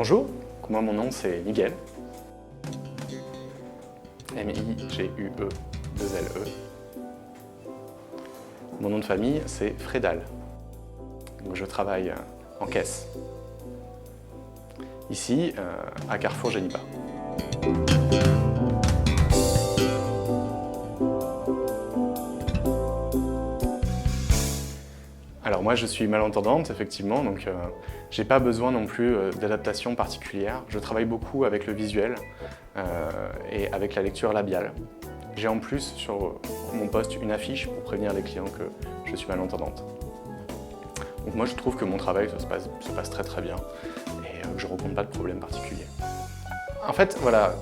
Bonjour, moi mon nom c'est Miguel. M-I-G-U-E-2-L-E. Mon nom de famille c'est Frédal. Donc, je travaille en caisse. Ici, à Carrefour Génipa. Alors moi je suis malentendante effectivement, donc j'ai pas besoin non plus d'adaptation particulière. Je travaille beaucoup avec le visuel et avec la lecture labiale. J'ai en plus sur mon poste une affiche pour prévenir les clients que je suis malentendante. Donc moi je trouve que mon travail se passe très très bien et je ne rencontre pas de problème particulier. En fait voilà,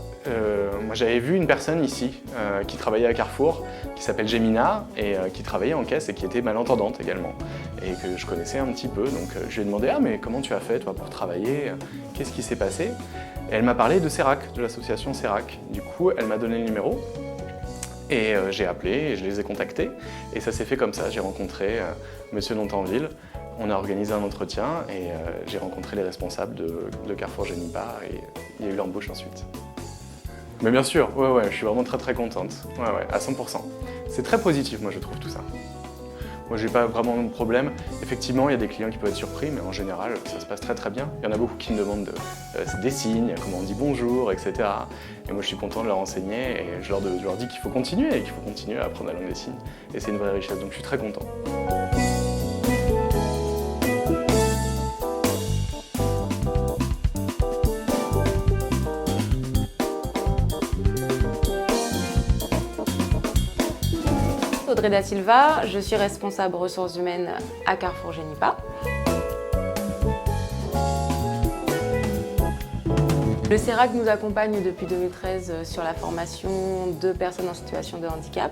moi j'avais vu une personne ici qui travaillait à Carrefour, qui s'appelle Gemina et qui travaillait en caisse et qui était malentendante également et que je connaissais un petit peu. Donc je lui ai demandé « Ah mais comment tu as fait toi pour travailler? Qu'est-ce qui s'est passé ?» Et elle m'a parlé de CERAC, de l'association CERAC. Du coup elle m'a donné le numéro et j'ai appelé et je les ai contactés et ça s'est fait comme ça. J'ai rencontré Monsieur Nontanville. On a organisé un entretien et j'ai rencontré les responsables de Carrefour Génipa et il y a eu l'embauche ensuite. Mais bien sûr, ouais, je suis vraiment très contente, ouais, à 100%. C'est très positif, moi je trouve tout ça. Moi j'ai pas vraiment de problème. Effectivement, il y a des clients qui peuvent être surpris, mais en général, ça se passe très bien. Il y en a beaucoup qui me demandent des signes, comment on dit bonjour, etc. Et moi je suis content de leur enseigner et je leur dis qu'il faut continuer et qu'il faut continuer à apprendre la langue des signes. Et c'est une vraie richesse, donc je suis très content. Audrey Da Silva, je suis responsable ressources humaines à Carrefour Génipa. Le CERAC nous accompagne depuis 2013 sur la formation de personnes en situation de handicap.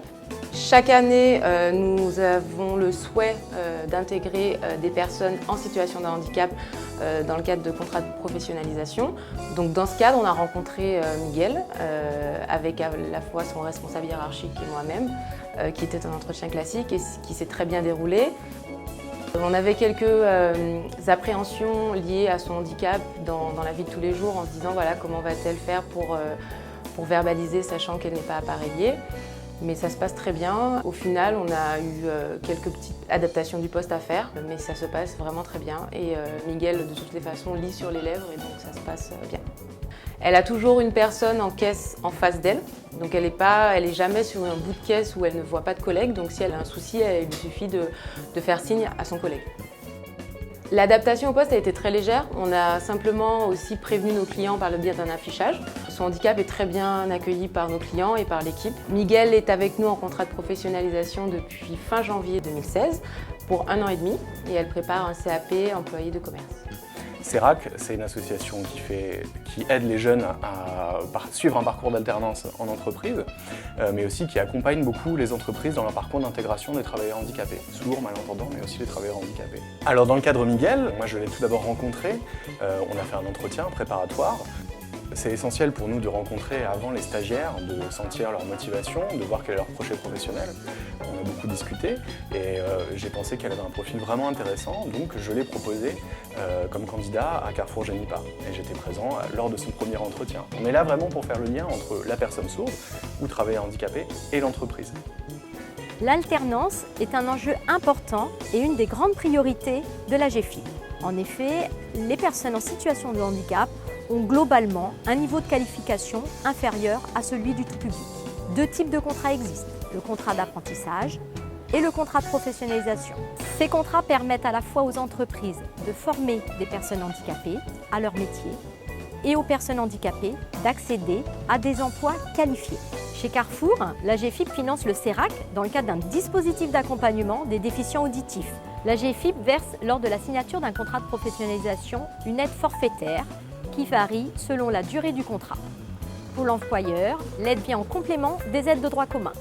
Chaque année, nous avons le souhait d'intégrer des personnes en situation de handicap dans le cadre de contrats de professionnalisation. Donc dans ce cadre, on a rencontré Miguel, avec à la fois son responsable hiérarchique et moi-même, qui était un entretien classique et qui s'est très bien déroulé. On avait quelques appréhensions liées à son handicap dans la vie de tous les jours en se disant voilà, comment va-t-elle faire pour verbaliser sachant qu'elle n'est pas appareillée. Mais ça se passe très bien. Au final, on a eu quelques petites adaptations du poste à faire, mais ça se passe vraiment très bien. Et Miguel, de toutes les façons, lit sur les lèvres et donc ça se passe bien. Elle a toujours une personne en caisse en face d'elle, donc elle est jamais sur un bout de caisse où elle ne voit pas de collègue, donc si elle a un souci, il lui suffit de faire signe à son collègue. L'adaptation au poste a été très légère, on a simplement aussi prévenu nos clients par le biais d'un affichage. Son handicap est très bien accueilli par nos clients et par l'équipe. Miguel est avec nous en contrat de professionnalisation depuis fin janvier 2016 pour 1 an et demi et elle prépare un CAP employé de commerce. CERAC, c'est une association qui aide les jeunes à suivre un parcours d'alternance en entreprise, mais aussi qui accompagne beaucoup les entreprises dans leur parcours d'intégration des travailleurs handicapés, sourds, malentendants, mais aussi les travailleurs handicapés. Alors dans le cadre Miguel, moi je l'ai tout d'abord rencontré, on a fait un entretien préparatoire. C'est essentiel pour nous de rencontrer avant les stagiaires, de sentir leur motivation, de voir quel est leur projet professionnel. On a beaucoup discuté et j'ai pensé qu'elle avait un profil vraiment intéressant, donc je l'ai proposé comme candidat à Carrefour Génipa. Et j'étais présent lors de son premier entretien. On est là vraiment pour faire le lien entre la personne sourde ou travailleur handicapé et l'entreprise. L'alternance est un enjeu important et une des grandes priorités de la GFIP. En effet, les personnes en situation de handicap ont globalement un niveau de qualification inférieur à celui du tout public. Deux types de contrats existent, le contrat d'apprentissage et le contrat de professionnalisation. Ces contrats permettent à la fois aux entreprises de former des personnes handicapées à leur métier et aux personnes handicapées d'accéder à des emplois qualifiés. Chez Carrefour, la GFIP finance le CERAC dans le cadre d'un dispositif d'accompagnement des déficients auditifs. La GFIP verse lors de la signature d'un contrat de professionnalisation une aide forfaitaire qui varie selon la durée du contrat. Pour l'employeur, l'aide vient en complément des aides de droit commun.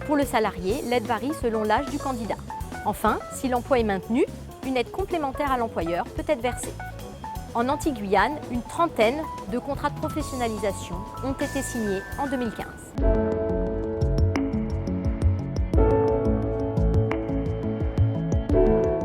Pour le salarié, l'aide varie selon l'âge du candidat. Enfin, si l'emploi est maintenu, une aide complémentaire à l'employeur peut être versée. En Antilles-Guyane, une trentaine de contrats de professionnalisation ont été signés en 2015.